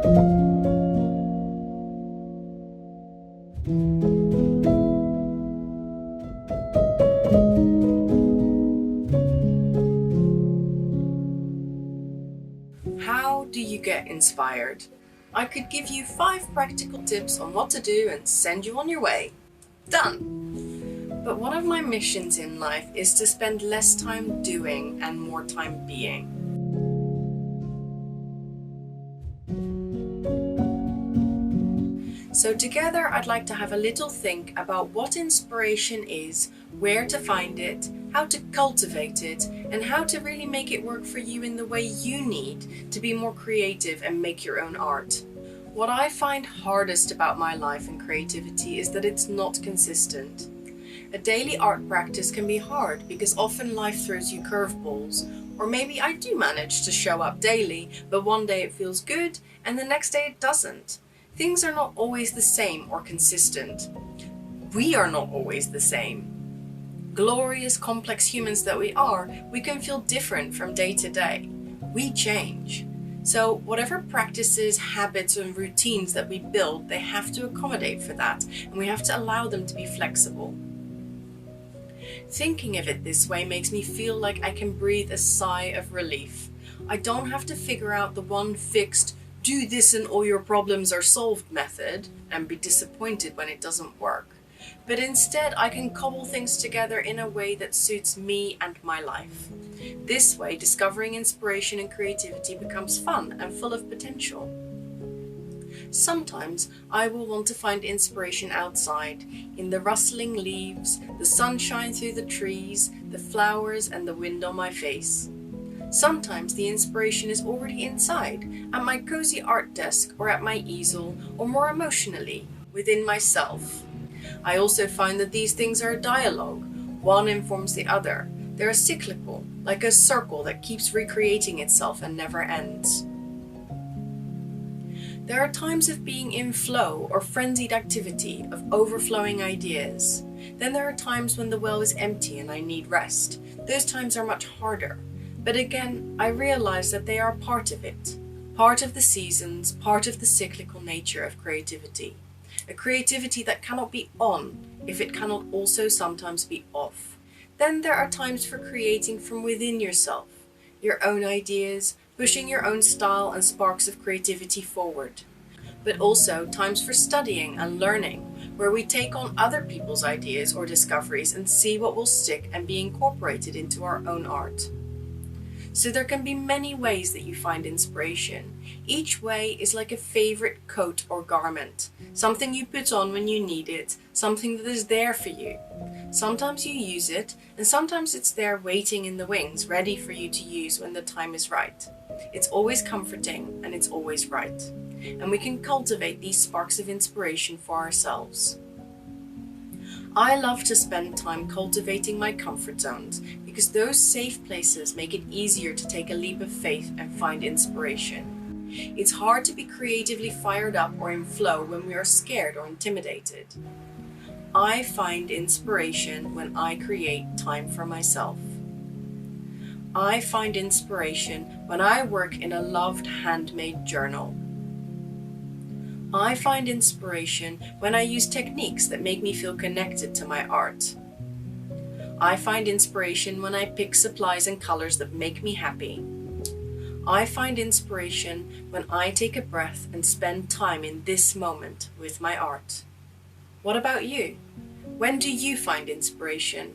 How do you get inspired? I could give you 5 practical tips on what to do and send you on your way. Done! But one of my missions in life is to spend less time doing and more time being. So together I'd like to have a little think about what inspiration is, where to find it, how to cultivate it, and how to really make it work for you in the way you need to be more creative and make your own art. What I find hardest about my life and creativity is that it's not consistent. A daily art practice can be hard because often life throws you curveballs, or maybe I do manage to show up daily, but one day it feels good and the next day it doesn't. Things are not always the same or consistent. We are not always the same. Glorious, complex humans that we are, we can feel different from day to day. We change. So whatever practices, habits, and routines that we build, they have to accommodate for that, and we have to allow them to be flexible. Thinking of it this way makes me feel like I can breathe a sigh of relief. I don't have to figure out the one fixed, do this and all your problems are solved method and be disappointed when it doesn't work. But instead I can cobble things together in a way that suits me and my life. This way, discovering inspiration and creativity becomes fun and full of potential. Sometimes I will want to find inspiration outside, in the rustling leaves, the sunshine through the trees, the flowers and the wind on my face. Sometimes the inspiration is already inside, at my cozy art desk or at my easel, or more emotionally, within myself. I also find that these things are a dialogue. One informs the other. They're cyclical, like a circle that keeps recreating itself and never ends. There are times of being in flow or frenzied activity, of overflowing ideas. Then there are times when the well is empty and I need rest. Those times are much harder. But again, I realize that they are part of it, part of the seasons, part of the cyclical nature of creativity. A creativity that cannot be on if it cannot also sometimes be off. Then there are times for creating from within yourself, your own ideas, pushing your own style and sparks of creativity forward. But also times for studying and learning, where we take on other people's ideas or discoveries and see what will stick and be incorporated into our own art. So there can be many ways that you find inspiration. Each way is like a favorite coat or garment, something you put on when you need it, something that is there for you. Sometimes you use it, and sometimes it's there waiting in the wings, ready for you to use when the time is right. It's always comforting and it's always right. And we can cultivate these sparks of inspiration for ourselves. I love to spend time cultivating my comfort zones because those safe places make it easier to take a leap of faith and find inspiration. It's hard to be creatively fired up or in flow when we are scared or intimidated. I find inspiration when I create time for myself. I find inspiration when I work in a loved handmade journal. I find inspiration when I use techniques that make me feel connected to my art. I find inspiration when I pick supplies and colors that make me happy. I find inspiration when I take a breath and spend time in this moment with my art. What about you? When do you find inspiration?